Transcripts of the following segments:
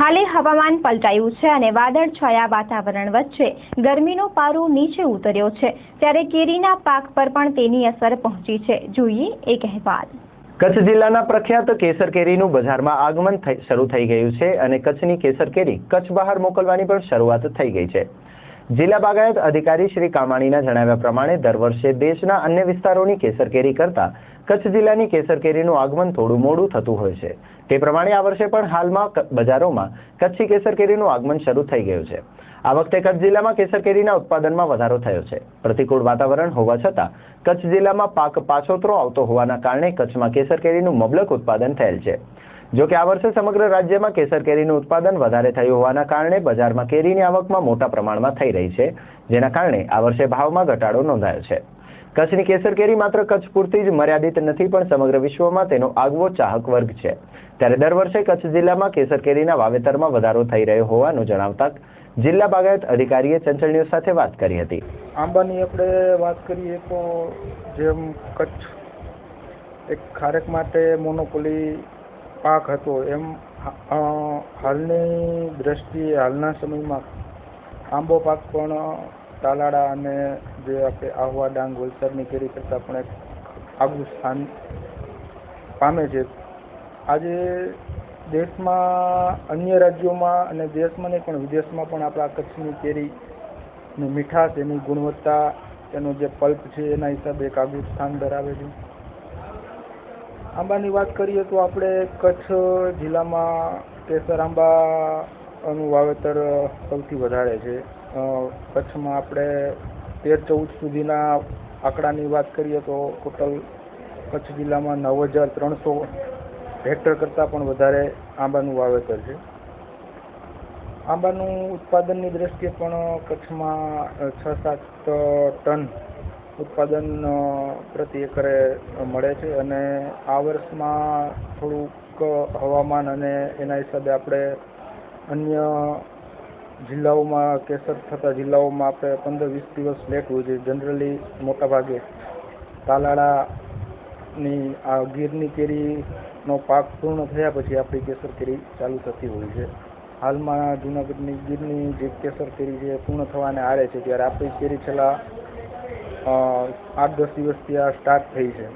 હાલે હવામાન પલટાયું છે અને વાદળછાયા વાતાવરણ વચ્ચે ગરમીનો પારો નીચે ઉતર્યો છે, ત્યારે કેરીના પાક પર પણ તેની અસર પહોંચી છે. જોઈએ એક અહેવાલ. કચ્છ જિલ્લાના પ્રખ્યાત કેસર કેરીનું બજારમાં આગમન શરૂ થઈ ગયું છે અને કચ્છની કેસર કેરી કચ્છ બહાર મોકલવાની પણ શરૂઆત થઈ ગઈ છે. જિલ્લા બાગાયત અધિકારી શ્રી કામાણીના જણાવ્યા પ્રમાણે દર વર્ષે દેશના અન્ય વિસ્તારોની કેસર કેરી કરતા કચ્છ જિલ્લાની કેસર કેરીનું આગમન થોડું મોડું થતું હોય છે. તે પ્રમાણે આ વર્ષે પણ હાલમાં બજારોમાં કચ્છી કેસર કેરીનું આગમન શરૂ થઈ ગયું છે. આ વખતે કચ્છ જિલ્લામાં કેસર કેરીના ઉત્પાદનમાં વધારો થયો છે. પ્રતિકૂળ વાતાવરણ હોવા છતાં કચ્છ જિલ્લામાં પાક પાછોતરો આવતો હોવાના કારણે કચ્છમાં કેસર કેરીનું મબલક ઉત્પાદન થયેલ છે. જો કે આ વર્ષે સમગ્ર રાજ્યમાં કેસર કેરીનું ઉત્પાદન વધારે થયું હોવાના કારણે બજારમાં કેરીની આવકમાં મોટા પ્રમાણમાં થઈ રહી છે, જેના કારણે આ વર્ષે ભાવમાં ઘટાડો નોંધાયો છે. કચ્છની કેસર કેરી માત્ર કચ્છ પૂરતી જ મર્યાદિત નથી, પણ સમગ્ર વિશ્વમાં તેનો આગવો ચાહક વર્ગ છે. ત્યારે દર વર્ષે કચ્છ જિલ્લામાં કેસર કેરીના વાવેતરમાં વધારો થઈ રહ્યો હોવાનું જણાવતા જિલ્લા બાગાયત અધિકારીએ ચંચળ ન્યૂઝ સાથે વાત કરી હતી. આંબાની આપણે વાત કરીએ તો જેમ કચ્છ એક ખારેક માટે મોનોપોલી પાક હતો, એમ હાલની દ્રષ્ટિએ હાલના સમયમાં આંબો પાક પણ તાલાળા અને જે આપણે આહવા, ડાંગ, વલસાડની કેરી કરતાં પણ એક આગવું સ્થાન પામે છે. આજે દેશમાં અન્ય રાજ્યોમાં અને દેશમાં નહીં પણ વિદેશમાં પણ આપણા કચ્છની કેરીની મીઠાશ, એની ગુણવત્તા, એનો જે પલ્પ છે એના હિસાબે એક આગવું સ્થાન ધરાવે છે. આંબાની વાત કરીએ તો આપણે કચ્છ જિલ્લામાં કેસર આંબાનું વાવેતર સૌથી વધારે છે. કચ્છમાં આપણે 13-14 સુધીના આંકડાની વાત કરીએ તો ટોટલ કચ્છ જિલ્લામાં 9,300 હેક્ટર કરતાં પણ વધારે આંબાનું વાવેતર છે. આંબાનું ઉત્પાદનની દ્રષ્ટિએ પણ કચ્છમાં 6-7 ટન ઉત્પાદન પ્રતિ એકરે મળે છે અને આ વર્ષમાં થોડુંક હવામાન અને એના હિસાબે આપણે અન્ય જિલ્લાઓમાં કેસર થતા જિલ્લાઓમાં આપણે 15-20 દિવસ લેટ હોય છે. જનરલી મોટાભાગે તાલાળાની આ ગીરની કેરીનો પાક પૂર્ણ થયા પછી આપણી કેસર કેરી ચાલુ થતી હોય છે. હાલમાં જૂનાગઢની ગીરની જે કેસર કેરી છે પૂર્ણ થવાને આરે છે, ત્યારે આપણી કેરી છેલ્લા 8-10 દિવસથી આ સ્ટાર્ટ થઈ છે.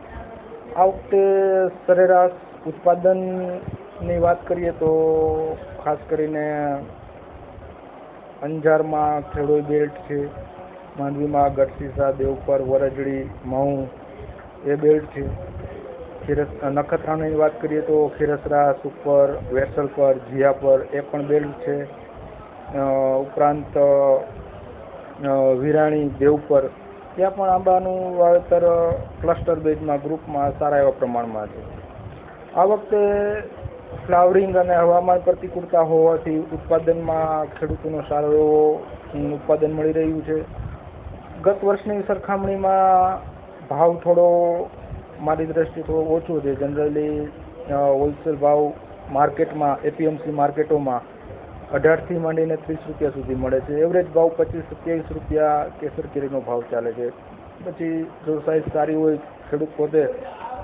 આ વખતે સરેરાશ ઉત્પાદનની વાત કરીએ તો ખાસ કરીને અંજારમાં ખેડોઈ બેલ્ટ છે, માંડવીમાં ગઢસીસા, દેવપર, વરજડી, મહુ એ બેલ્ટ છે. નખત્રાણાની વાત કરીએ તો ખીરસરા, સુપર, વેસલપર, જીયાપર એ પણ બેલ્ટ છે. ઉપરાંત વિરાણી, દેવપર ત્યાં પણ આંબાનું વાવેતર ક્લસ્ટર બેઝમાં ગ્રુપમાં સારા એવા પ્રમાણમાં છે. આ વખતે ફ્લાવરિંગ અને હવામાન પ્રતિકૂળતા હોવાથી ઉત્પાદનમાં ખેડૂતોનો સારો એવો ઉત્પાદન મળી રહ્યું છે. ગત વર્ષની સરખામણીમાં ભાવ થોડો મારી દ્રષ્ટિએ થોડો ઓછો છે. જનરલી હોલસેલ ભાવ માર્કેટમાં એપીએમસી માર્કેટોમાં 18થી માંડીને 30 રૂપિયા સુધી મળે છે. એવરેજ ભાવ 25-27 રૂપિયા કેસર કેરીનો ભાવ ચાલે છે. પછી જો સાઇઝ સારી હોય, ખેડૂત પોતે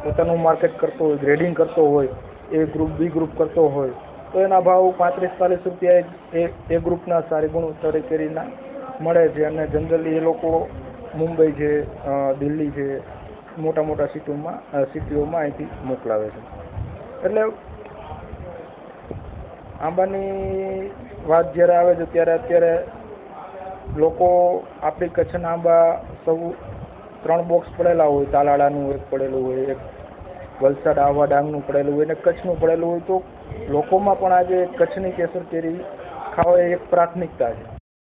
પોતાનું માર્કેટ કરતો હોય, ગ્રેડિંગ કરતો હોય, એ ગ્રુપ, બી ગ્રુપ કરતો હોય તો એના ભાવ 35-40 રૂપિયા એ ગ્રુપના સારી ગુણવત્તાવાળી કેરીના મળે છે. અને જનરલી એ લોકો મુંબઈ છે, દિલ્હી છે, મોટા મોટા સિટીઓમાં અહીંથી મોકલાવે છે. એટલે આંબાની વાત જ્યારે આવે છે ત્યારે અત્યારે લોકો આપણી કચ્છના આંબા સૌ 3 બોક્સ પડેલા હોય, તાલાળાનું એક પડેલું હોય, એક વલસાડ આહવા ડાંગનું પડેલું હોય અને કચ્છનું પડેલું હોય, તો લોકોમાં પણ આજે કચ્છની કેસર કેરી ખાવા એ એક પ્રાથમિકતા છે.